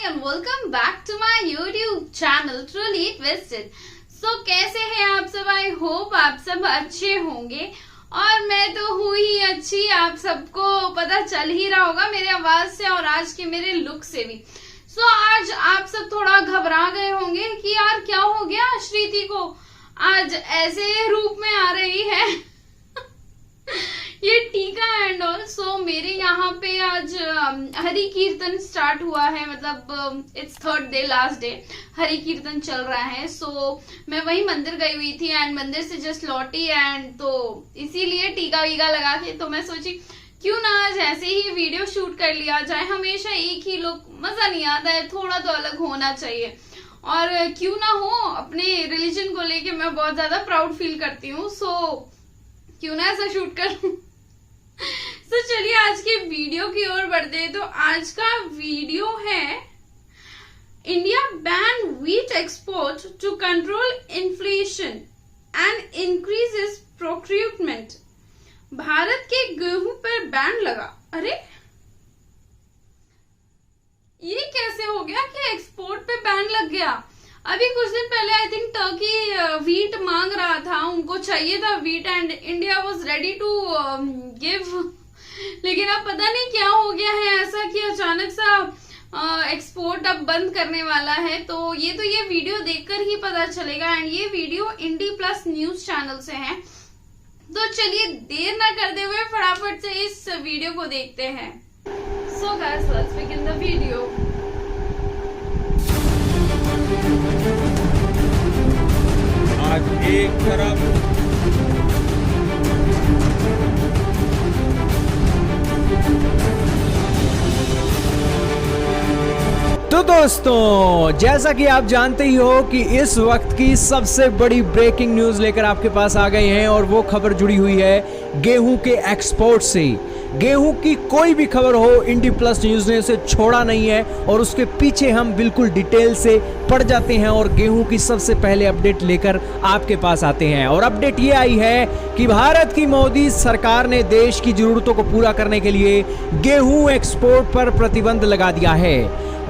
morning and welcome back to my YouTube channel Truly Twisted. So कैसे हैं आप सब? आई होप आप सब अच्छे होंगे और मैं तो हुई ही अच्छी। आप सबको पता चल ही रहा होगा मेरी आवाज से और आज के मेरे लुक से भी। सो आज आप सब थोड़ा घबरा गए होंगे कि यार क्या हो गया श्रीति को, आज ऐसे रूप में आ रही है ये टीका एंड ऑल। सो मेरे यहाँ पे आज हरि कीर्तन स्टार्ट हुआ है, मतलब it's third day, last day Hari कीर्तन चल रहा है। सो मैं वही मंदिर गई हुई थी एंड मंदिर से जस्ट लौटी एंड तो इसीलिए टीका वीका लगा के तो मैं सोची क्यों ना आज ऐसे ही वीडियो शूट कर लिया जाए। हमेशा एक ही लुक मजा नहीं आता है, थोड़ा तो अलग होना चाहिए। और क्यों ना हो, अपने रिलीजन को लेके मैं बहुत ज्यादा प्राउड फील करती हूँ। सो क्यों ना ऐसा शूट कर लूं। तो चलिए आज के वीडियो की ओर बढ़ते हैं। तो आज का वीडियो है India ban wheat export to control inflation and increases procurement. Bharat के गेहूं पर बैन लगा। अरे ये कैसे हो गया कि एक्सपोर्ट पे बैन लग गया? अभी कुछ दिन पहले आई थिंक टर्की व्हीट मांग रहा था, उनको चाहिए था wheat and India was ready to give. लेकिन अब पता नहीं क्या हो गया है ऐसा कि अचानक सा एक्सपोर्ट अब बंद करने वाला है। तो ये वीडियो देखकर ही पता चलेगा एंड ये वीडियो इंडी प्लस न्यूज चैनल से है। तो चलिए देर ना करते हुए फटाफट से इस वीडियो को देखते हैं। So guys let's begin the video. आज एक तरफ तो दोस्तों, जैसा कि आप जानते ही हो कि इस वक्त की सबसे बड़ी ब्रेकिंग न्यूज लेकर आपके पास आ गए हैं और वो खबर जुड़ी हुई है गेहूं के एक्सपोर्ट से। गेहूं की कोई भी खबर हो इंडी प्लस न्यूज ने उसे छोड़ा नहीं है और उसके पीछे हम बिल्कुल डिटेल से पड़ जाते हैं और गेहूं की सबसे पहले अपडेट लेकर आपके पास आते हैं। और अपडेट ये आई है कि भारत की मोदी सरकार ने देश की जरूरतों को पूरा करने के लिए गेहूं एक्सपोर्ट पर प्रतिबंध लगा दिया है।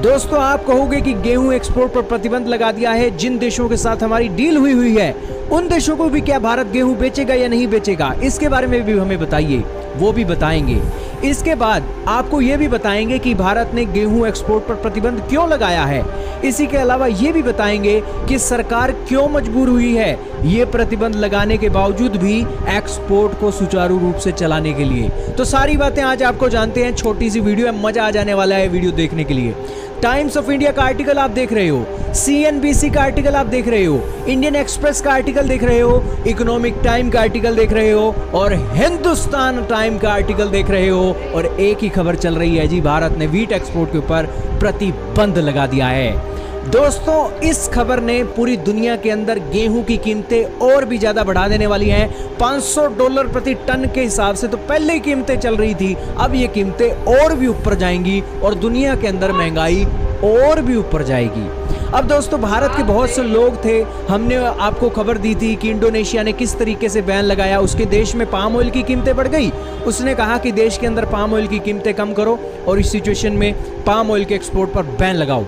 दोस्तों, आप कहोगे कि गेहूं एक्सपोर्ट पर प्रतिबंध लगा दिया है, जिन देशों के साथ हमारी डील हुई है उन देशों को भी क्या भारत गेहूं बेचेगा या नहीं बेचेगा, इसके बारे में भी हमें बताइए, वो भी बताएंगे। इसके बाद आपको ये भी बताएंगे कि भारत ने गेहूं एक्सपोर्ट पर प्रतिबंध क्यों लगाया है। इसी के अलावा ये भी बताएंगे कि सरकार क्यों मजबूर हुई है ये प्रतिबंध लगाने के बावजूद भी एक्सपोर्ट को सुचारू रूप से चलाने के लिए। तो सारी बातें आज आपको जानते हैं। छोटी सी वीडियो है, मजा आ जाने वाला है वीडियो देखने के लिए। टाइम्स ऑफ इंडिया का आर्टिकल आप देख रहे हो, CNBC का आर्टिकल आप देख रहे हो, इंडियन एक्सप्रेस का आर्टिकल देख रहे हो, इकोनॉमिक टाइम का आर्टिकल देख रहे हो और हिंदुस्तान टाइम का आर्टिकल देख रहे हो। और एक ही खबर चल रही है जी, भारत ने व्हीट एक्सपोर्ट के ऊपर प्रतिबंध लगा दिया है। दोस्तों, इस खबर ने पूरी दुनिया के अंदर गेहूं की कीमतें और भी ज्यादा बढ़ा देने वाली हैं। $500 प्रति टन के हिसाब से तो पहले ही कीमतें चल रही थी, अब ये कीमतें और भी ऊपर जाएंगी और दुनिया के अंदर महंगाई और भी ऊपर जाएगी। अब दोस्तों, भारत के बहुत से लोग थे, हमने आपको खबर दी थी कि इंडोनेशिया ने किस तरीके से बैन लगाया, उसके देश में पाम ऑयल की कीमतें बढ़ गई। उसने कहा कि देश के अंदर पाम ऑयल की कीमतें कम करो और इस सिचुएशन में पाम ऑयल के एक्सपोर्ट पर बैन लगाओ।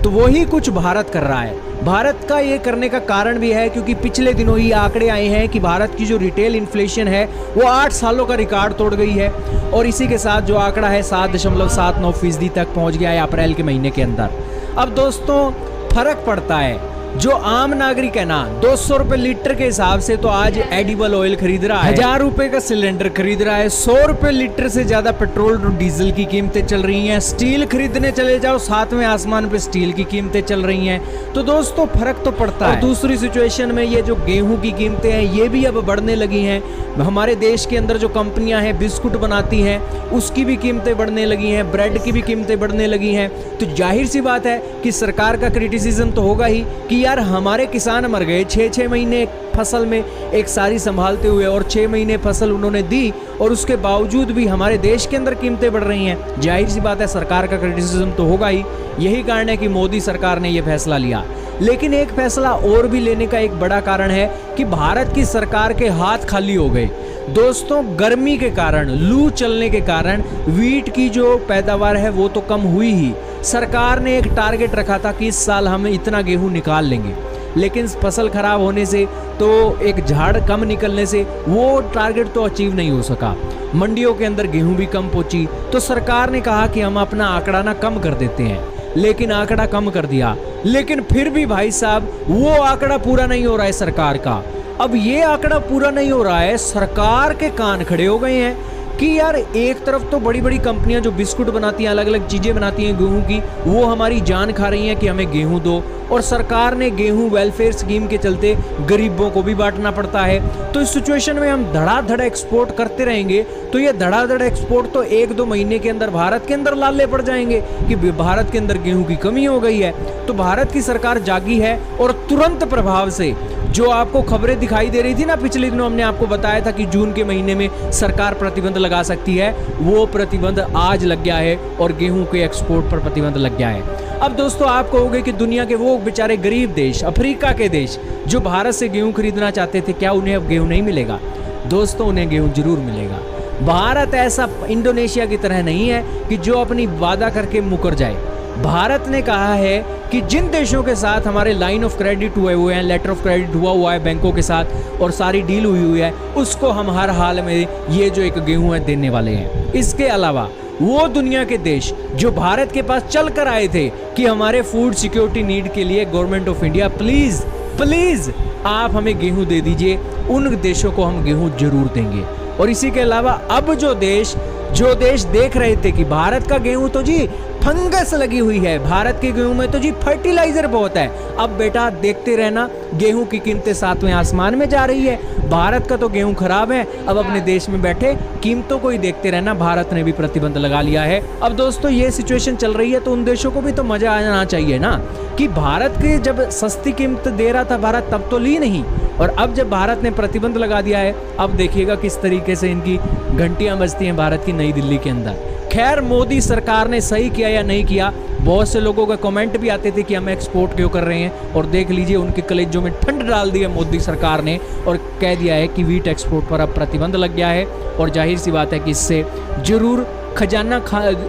तो वही कुछ भारत कर रहा है। भारत का ये करने का कारण भी है क्योंकि पिछले दिनों ही आंकड़े आए हैं कि भारत की जो रिटेल इन्फ्लेशन है वो 8 सालों का रिकॉर्ड तोड़ गई है और इसी के साथ जो आंकड़ा है 7.79% तक पहुंच गया है अप्रैल के महीने के अंदर। अब दोस्तों, फर्क पड़ता है। जो आम नागरिक है ना, 200 रुपए लीटर के हिसाब से तो आज एडिबल ऑयल खरीद रहा है, 1000 रुपए का सिलेंडर खरीद रहा है, 100 रुपए लीटर से ज्यादा पेट्रोल और डीजल की कीमतें चल रही हैं। स्टील खरीदने चले जाओ, साथ में आसमान पे स्टील की कीमतें चल रही हैं। तो दोस्तों, फर्क तो पड़ता है। दूसरी सिचुएशन में ये जो गेहूं की कीमतें हैं ये भी अब बढ़ने लगी हैं। हमारे देश के अंदर जो कंपनियां हैं बिस्कुट बनाती हैं उसकी भी कीमतें बढ़ने लगी हैं, ब्रेड की भी कीमतें बढ़ने लगी हैं। तो जाहिर सी बात है कि सरकार का क्रिटिसिज्म तो होगा ही कि यार हमारे किसान मर गए 6-6 महीने फसल में एक सारी संभालते हुए और 6 महीने फसल उन्होंने दी और उसके बावजूद भी हमारे देश के अंदर कीमतें बढ़ रही हैं। जाहिर सी बात है सरकार का क्रिटिसिज्म तो होगा ही। यही कारण है कि मोदी सरकार ने यह फैसला लिया। लेकिन एक फैसला और भी लेने का एक बड़ा कारण है कि भारत की सरकार के हाथ खाली हो गए। दोस्तों, गर्मी के कारण, लू चलने के कारण व्हीट की जो पैदावार है वो तो कम हुई ही, सरकार ने एक टारगेट रखा था कि इस साल हम इतना गेहूं निकाल लेंगे, लेकिन फसल खराब होने से तो एक झाड़ कम निकलने से वो टारगेट तो अचीव नहीं हो सका। मंडियों के अंदर गेहूं भी कम पहुंची, तो सरकार ने कहा कि हम अपना आंकड़ा ना कम कर देते हैं, लेकिन आंकड़ा कम कर दिया, लेकिन फिर भी भाई साहब वो आंकड़ा पूरा नहीं हो रहा है सरकार का। अब ये आंकड़ा पूरा नहीं हो रहा है, सरकार के कान खड़े हो गए हैं कि यार एक तरफ तो बड़ी बड़ी कंपनियां जो बिस्कुट बनाती हैं, अलग अलग चीजें बनाती हैं गेहूं की, वो हमारी जान खा रही हैं कि हमें गेहूं दो, और सरकार ने गेहूं वेलफेयर स्कीम के चलते गरीबों को भी बांटना पड़ता है। तो इस सिचुएशन में हम धड़ाधड़ एक्सपोर्ट करते रहेंगे तो ये धड़ाधड़ एक्सपोर्ट तो 1-2 महीने के अंदर भारत के अंदर लाले पड़ जाएंगे कि भारत के अंदर गेहूं की कमी हो गई है। तो भारत की सरकार जागी है और तुरंत प्रभाव से जो आपको खबरें दिखाई दे रही थी ना पिछले दिनों, हमने आपको बताया था कि जून के महीने में सरकार प्रतिबंध लगा सकती है, वो प्रतिबंध आज लग गया है और गेहूं के एक्सपोर्ट पर प्रतिबंध लग गया है। अब दोस्तों आप कहोगे कि दुनिया के वो बेचारे गरीब देश, अफ्रीका के देश जो भारत से गेहूं खरीदना चाहते थे, क्या उन्हें अब गेहूं नहीं मिलेगा? दोस्तों उन्हें गेहूं जरूर मिलेगा। भारत ऐसा इंडोनेशिया की तरह नहीं है कि जो अपनी वादा करके मुकर जाए। भारत ने कहा है कि जिन देशों के साथ हमारे लाइन ऑफ क्रेडिट हुए हैं, लेटर ऑफ क्रेडिट हुआ है बैंकों के साथ और सारी डील हुई है, उसको हम हर हाल में ये जो एक गेहूं है देने वाले हैं। इसके अलावा वो दुनिया के देश जो भारत के पास चल कर आए थे कि हमारे फूड सिक्योरिटी नीड के लिए government of India please please आप हमें गेहूं दे दीजिए, उन देशों को हम गेहूं जरूर देंगे। और इसी के अलावा अब जो देश देख रहे थे कि भारत का गेहूं तो जी फंगस लगी हुई है, भारत के गेहूं में तो जी फर्टिलाइजर बहुत है, अब बेटा देखते रहना गेहूं की कीमतें 7वें आसमान में जा रही है, भारत का तो गेहूं खराब है, अब अपने देश में बैठे कीमतों को ही देखते रहना। भारत ने भी प्रतिबंध लगा लिया है। अब दोस्तों ये सिचुएशन चल रही है तो उन देशों को भी तो मजा आना चाहिए ना कि भारत के जब सस्ती कीमत दे रहा था भारत तब तो ली नहीं, और अब जब भारत ने प्रतिबंध लगा दिया है, अब देखिएगा किस तरीके से इनकी घंटियां बजती हैं भारत की नई दिल्ली के अंदर। खैर मोदी सरकार ने सही किया या नहीं किया, बहुत से लोगों के कमेंट भी आते थे कि हम एक्सपोर्ट क्यों कर रहे हैं, और देख लीजिए उनके कलेजों में ठंड डाल दी है मोदी सरकार ने और कह दिया है कि वीट एक्सपोर्ट पर अब प्रतिबंध लग गया है। और जाहिर सी बात है कि इससे जरूर खजाना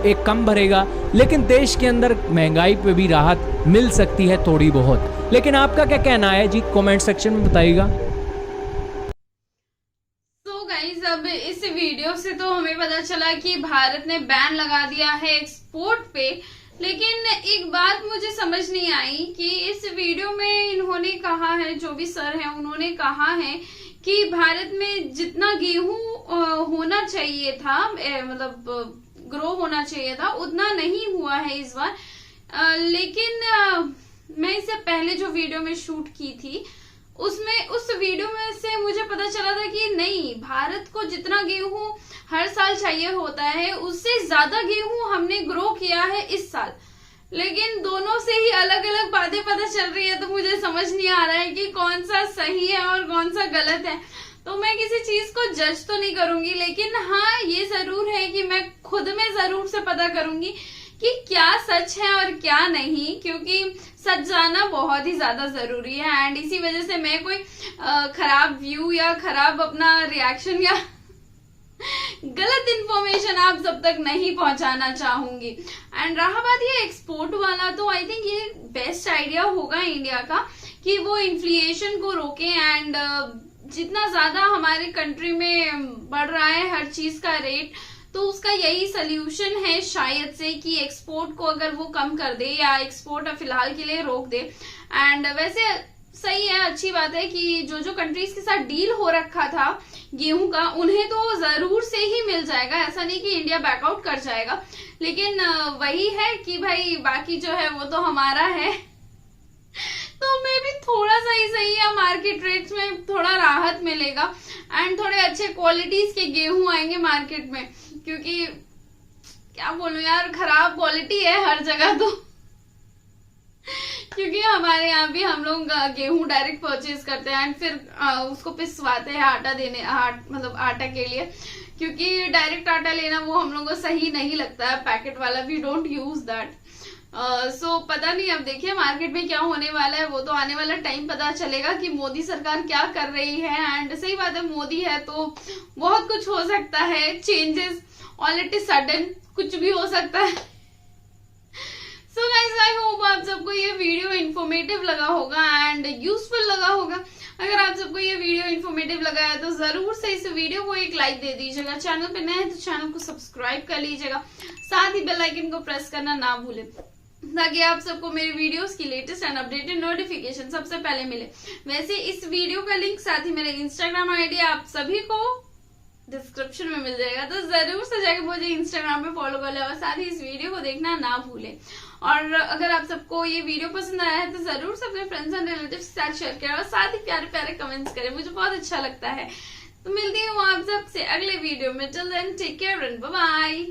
एक कम भरेगा, लेकिन देश के अंदर महंगाई पे भी राहत मिल सकती है थोड़ी बहुत। लेकिन आपका क्या कहना है जी, कमेंट सेक्शन में बताइएगा। अब इस वीडियो से तो हमें पता चला कि भारत ने बैन लगा दिया है एक्सपोर्ट पे, लेकिन एक बात मुझे समझ नहीं आई कि इस वीडियो में इन्होंने कहा है, जो भी सर हैं उन्होंने कहा है कि भारत में जितना गेहूं होना चाहिए था, मतलब ग्रो होना चाहिए था, उतना नहीं हुआ है इस बार। लेकिन मैं इससे पहले जो वीडियो में शूट की थी उसमें उस वीडियो में से मुझे पता चला था कि नहीं, भारत को जितना गेहूं हर साल चाहिए होता है उससे ज्यादा गेहूं हमने ग्रो किया है इस साल। लेकिन दोनों से ही अलग अलग बातें पता चल रही है, तो मुझे समझ नहीं आ रहा है कि कौन सा सही है और कौन सा गलत है। तो मैं किसी चीज को जज तो नहीं करूंगी, लेकिन हाँ ये जरूर है कि मैं खुद में जरूर से पता करूंगी कि क्या सच है और क्या नहीं, क्योंकि सच जानना बहुत ही ज्यादा जरूरी है। एंड इसी वजह से मैं कोई खराब व्यू या खराब अपना रिएक्शन या गलत इंफॉर्मेशन आप सब तक नहीं पहुंचाना चाहूंगी। एंड रहा बात ये एक्सपोर्ट वाला, तो आई थिंक ये बेस्ट आइडिया होगा इंडिया का कि वो इन्फ्लेशन को रोके। एंड जितना ज्यादा हमारे कंट्री में बढ़ रहा है हर चीज का रेट, तो उसका यही सोल्यूशन है शायद से कि एक्सपोर्ट को अगर वो कम कर दे या एक्सपोर्ट फिलहाल के लिए रोक दे। एंड वैसे सही है, अच्छी बात है कि जो जो कंट्रीज के साथ डील हो रखा था गेहूं का, उन्हें तो जरूर से ही मिल जाएगा, ऐसा नहीं कि इंडिया बैकआउट कर जाएगा। लेकिन वही है कि भाई बाकी जो है वो तो हमारा है, तो मैं भी थोड़ा सा ही सही है, मार्केट रेट्स में थोड़ा राहत मिलेगा एंड थोड़े अच्छे क्वालिटीज के गेहूं आएंगे मार्केट में, क्योंकि क्या बोलूं यार, खराब क्वालिटी है हर जगह तो क्योंकि हमारे यहाँ भी हम लोग गेहूं डायरेक्ट परचेज करते हैं एंड फिर उसको पिसवाते हैं आटा देने, मतलब आटा के लिए, क्योंकि डायरेक्ट आटा लेना वो हम लोगों को सही नहीं लगता है, पैकेट वाला, वी डोंट यूज दैट। सो पता नहीं, अब देखिए मार्केट में क्या होने वाला है, वो तो आने वाला टाइम पता चलेगा कि मोदी सरकार क्या कर रही है। एंड सही बात है, मोदी है तो बहुत कुछ हो सकता है, changes all it is sudden, कुछ भी हो सकता है। इन्फॉर्मेटिव लगा होगा एंड यूजफुल लगा होगा। अगर आप सबको ये वीडियो इन्फॉर्मेटिव लगा है तो जरूर से इस वीडियो को एक लाइक दे दीजिएगा। चैनल पे नए हैं तो चैनल को सब्सक्राइब कर लीजिएगा, साथ ही बेल आइकन को प्रेस करना ना भूलें ताकि आप सबको मेरी वीडियोस की लेटेस्ट एंड अपडेटेड नोटिफिकेशन सबसे पहले मिले। वैसे इस वीडियो का लिंक साथ ही मेरे इंस्टाग्राम आईडी आप सभी को डिस्क्रिप्शन में मिल जाएगा, तो जरूर से जाकर मुझे इंस्टाग्राम पे फॉलो कर ले और साथ ही इस वीडियो को देखना ना भूलें। और अगर आप सबको ये वीडियो पसंद आया है तो जरूर से अपने फ्रेंड्स एंड रिलेटिव्स के साथ शेयर करें और साथ ही प्यारे प्यारे कमेंट्स करें, मुझे बहुत अच्छा लगता है। तो मिलती हूँ आप सबसे अगले वीडियो में। Till then take care and bye bye.